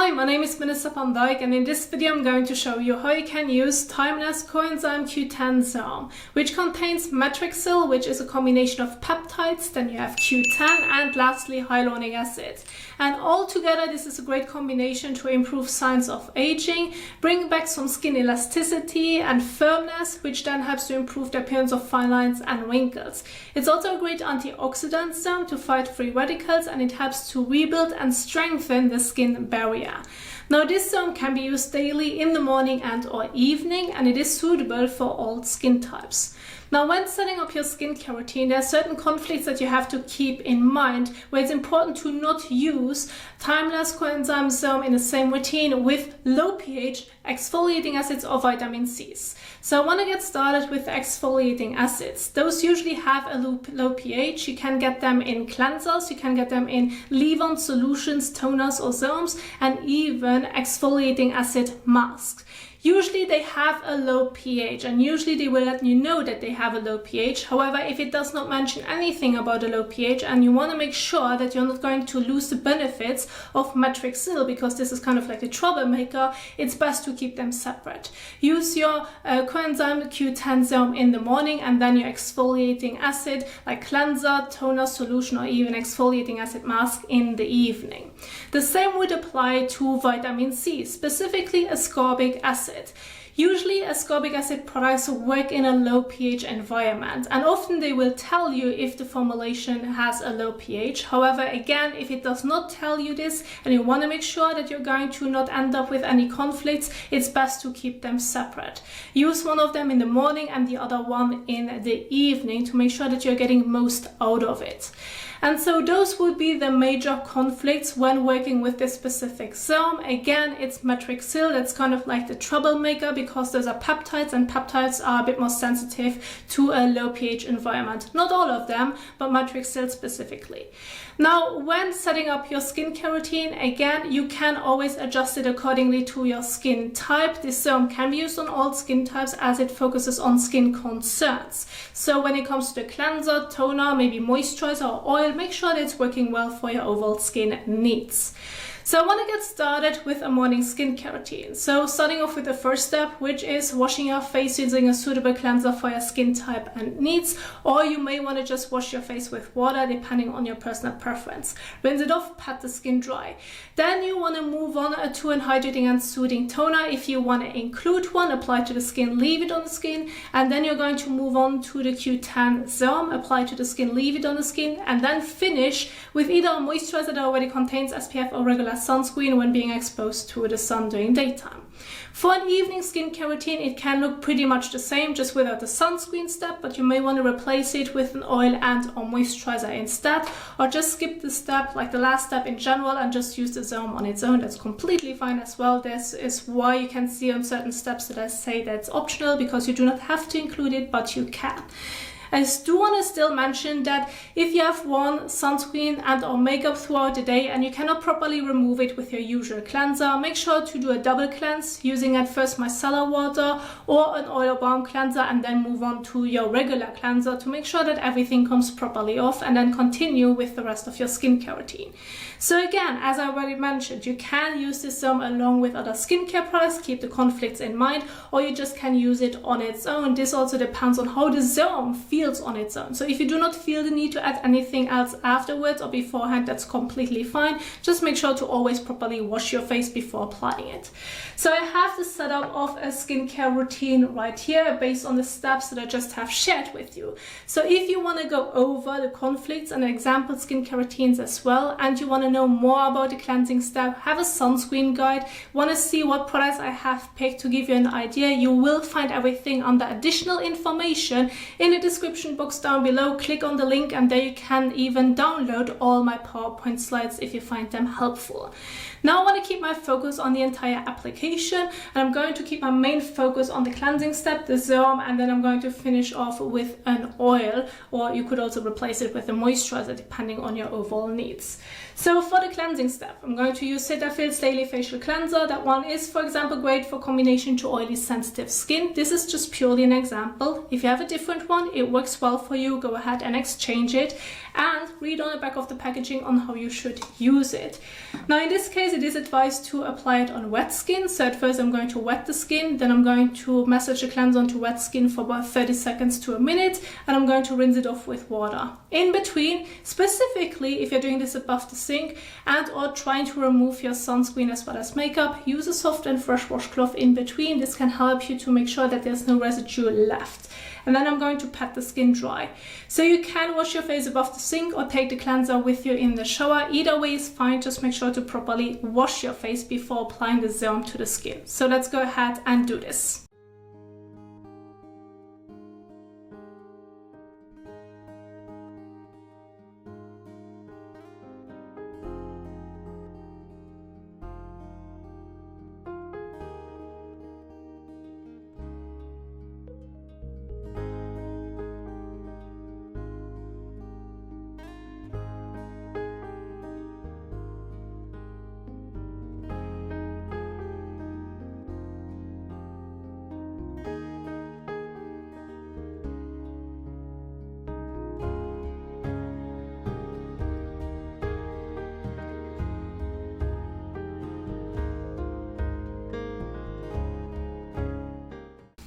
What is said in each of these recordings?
Hi, my name is Melissa van Dijk, and in this video I'm going to show you how you can use Timeless Coenzyme Q10 Serum, which contains matrixyl, which is a combination of peptides, then you have Q10, and lastly hyaluronic acid. And all together this is a great combination to improve signs of aging, bring back some skin elasticity and firmness, which then helps to improve the appearance of fine lines and wrinkles. It's also a great antioxidant serum to fight free radicals, and it helps to rebuild and strengthen the skin barrier. Now this serum can be used daily in the morning and or evening, and it is suitable for all skin types. Now when setting up your skincare routine, there are certain conflicts that you have to keep in mind, where it's important to not use Timeless Coenzyme Serum in the same routine with low pH exfoliating acids or vitamin C's. So I want to get started with exfoliating acids. Those usually have a low pH. You can get them in cleansers, you can get them in leave-on solutions, toners or serums, and even exfoliating acid masks. Usually they have a low pH, and usually they will let you know that they have a low pH. However, if it does not mention anything about a low pH, and you want to make sure that you're not going to lose the benefits of matrixyl, because this is kind of like the troublemaker, it's best to keep them separate. Use your Coenzyme Q10 Serum in the morning, and then your exfoliating acid like cleanser, toner, solution, or even exfoliating acid mask in the evening. The same would apply to vitamin C, specifically ascorbic acid. Usually ascorbic acid products work in a low pH environment, and often they will tell you if the formulation has a low pH. However, again, if it does not tell you this and you want to make sure that you're going to not end up with any conflicts, it's best to keep them separate. Use one of them in the morning and the other one in the evening to make sure that you're getting most out of it. And so those would be the major conflicts when working with this specific serum. Again, it's matrixyl, that's kind of like the troublemaker, because those are peptides, and peptides are a bit more sensitive to a low pH environment. Not all of them, but matrixyl specifically. Now, when setting up your skincare routine, again, you can always adjust it accordingly to your skin type. This serum can be used on all skin types as it focuses on skin concerns. So when it comes to the cleanser, toner, maybe moisturizer or oil, make sure that it's working well for your overall skin needs. So I want to get started with a morning skincare routine. So starting off with the first step, which is washing your face using a suitable cleanser for your skin type and needs, or you may want to just wash your face with water depending on your personal preference. Rinse it off, pat the skin dry. Then you want to move on to an hydrating and soothing toner. If you want to include one, apply to the skin, leave it on the skin, and then you're going to move on to the Q10 Serum, apply to the skin, leave it on the skin, and then finish with either a moisturizer that already contains SPF or regular sunscreen when being exposed to the sun during daytime. For an evening skincare routine, it can look pretty much the same, just without the sunscreen step, but you may want to replace it with an oil and or moisturizer instead, or just skip the step, like the last step in general, and just use the serum on its own. That's completely fine as well. This is why you can see on certain steps that I say that's optional, because you do not have to include it, but you can. I do want to still mention that if you have worn sunscreen and or makeup throughout the day and you cannot properly remove it with your usual cleanser, make sure to do a double cleanse using at first micellar water or an oil or balm cleanser, and then move on to your regular cleanser to make sure that everything comes properly off, and then continue with the rest of your skincare routine. So again, as I already mentioned, you can use this serum along with other skincare products, keep the conflicts in mind, or you just can use it on its own. This also depends on how the serum feels on its own. So if you do not feel the need to add anything else afterwards or beforehand, that's completely fine. Just make sure to always properly wash your face before applying it. So I have the setup of a skincare routine right here based on the steps that I just have shared with you. So if you want to go over the conflicts and example skincare routines as well, and you want to know more about the cleansing step, have a sunscreen guide, want to see what products I have picked to give you an idea, you will find everything under additional information in the description box down below. Click on the link, and there you can even download all my PowerPoint slides if you find them helpful. Now I want to keep my focus on the entire application, and I'm going to keep my main focus on the cleansing step, the serum, and then I'm going to finish off with an oil, or you could also replace it with a moisturizer depending on your overall needs. So for the cleansing step, I'm going to use Cetaphil's Daily Facial Cleanser. That one is, for example, great for combination to oily sensitive skin. This is just purely an example. If you have a different one, it works well for you, go ahead and exchange it, and read on the back of the packaging on how you should use it. Now in this case, it is advised to apply it on wet skin. So at first I'm going to wet the skin, then I'm going to massage the cleanser onto wet skin for about 30 seconds to a minute, and I'm going to rinse it off with water. In between, specifically if you're doing this above the sink and or trying to remove your sunscreen as well as makeup, use a soft and fresh washcloth in between. This can help you to make sure that there's no residue left. And then I'm going to pat the skin dry. So you can wash your face above the sink or take the cleanser with you in the shower. Either way is fine, just make sure to properly wash your face before applying the serum to the skin. So let's go ahead and do this.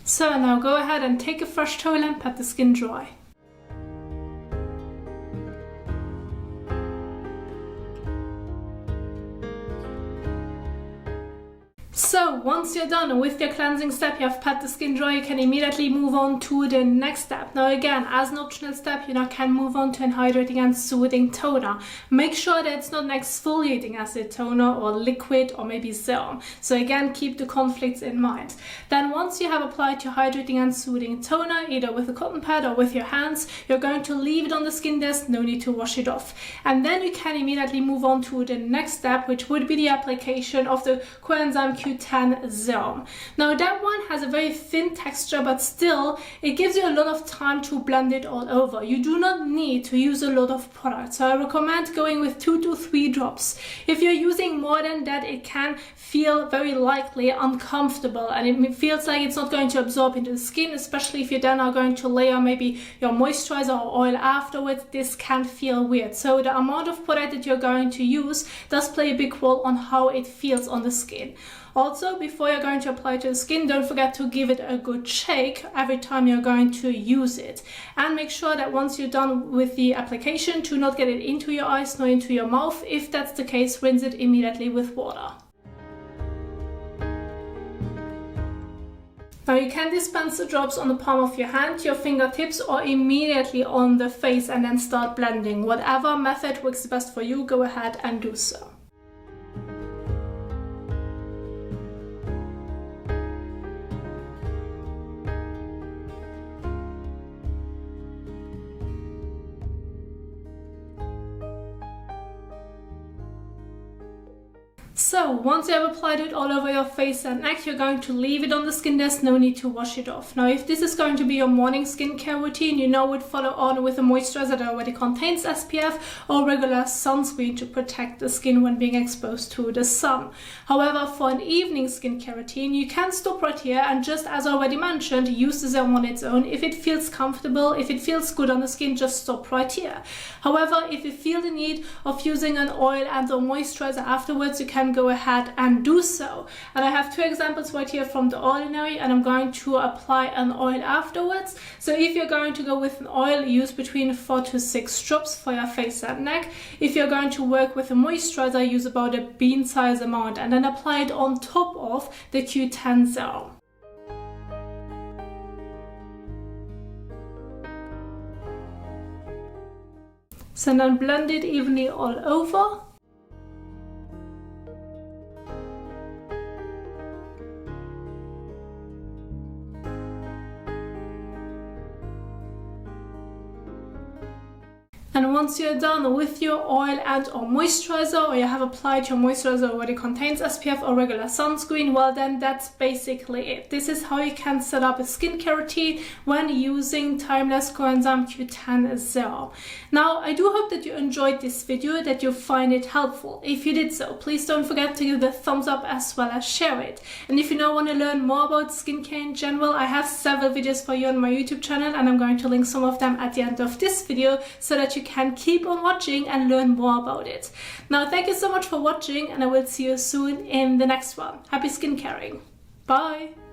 So now go ahead and take a fresh towel and pat the skin dry. So once you're done with your cleansing step, you have pat the skin dry, you can immediately move on to the next step. Now again, as an optional step, you now can move on to an hydrating and soothing toner. Make sure that it's not an exfoliating acid toner or liquid or maybe serum. So again, keep the conflicts in mind. Then once you have applied your hydrating and soothing toner, either with a cotton pad or with your hands, you're going to leave it on the skin desk, no need to wash it off. And then you can immediately move on to the next step, which would be the application of the Coenzyme Q10 Serum. Now that one has a very thin texture, but still it gives you a lot of time to blend it all over. You do not need to use a lot of product, so I recommend going with 2 to 3 drops. If you're using more than that, it can feel very likely uncomfortable and it feels like it's not going to absorb into the skin, especially if you then are going to layer maybe your moisturizer or oil afterwards. This can feel weird. So the amount of product that you're going to use does play a big role on how it feels on the skin. Also, before you're going to apply it to the skin, don't forget to give it a good shake every time you're going to use it. And make sure that once you're done with the application, to not get it into your eyes nor into your mouth. If that's the case, rinse it immediately with water. Now you can dispense the drops on the palm of your hand, your fingertips, or immediately on the face and then start blending. Whatever method works best for you, go ahead and do so. So once you have applied it all over your face and neck, you're going to leave it on the skin desk, no need to wash it off. Now if this is going to be your morning skincare routine, you know, would follow on with a moisturizer that already contains SPF or regular sunscreen to protect the skin when being exposed to the sun. However, for an evening skincare routine, you can stop right here and just as already mentioned, use the serum on its own. If it feels comfortable, if it feels good on the skin, just stop right here. However, if you feel the need of using an oil and or moisturizer afterwards, you can go ahead and do so. And I have 2 examples right here from The Ordinary, and I'm going to apply an oil afterwards. So if you're going to go with an oil, use between 4 to 6 drops for your face and neck. If you're going to work with a moisturizer, use about a bean size amount and then apply it on top of the Q10 Serum. So then blend it evenly all over. And once you're done with your oil and or moisturizer, or you have applied your moisturizer already contains SPF or regular sunscreen, well then that's basically it. This is how you can set up a skincare routine when using Timeless Coenzyme Q10 Serum. Now I do hope that you enjoyed this video, that you find it helpful. If you did so, please don't forget to give it a thumbs up as well as share it. And if you now want to learn more about skincare in general, I have several videos for you on my YouTube channel, and I'm going to link some of them at the end of this video so that you you can keep on watching and learn more about it. Now, thank you so much for watching, and I will see you soon in the next one. Happy skincaring. Bye!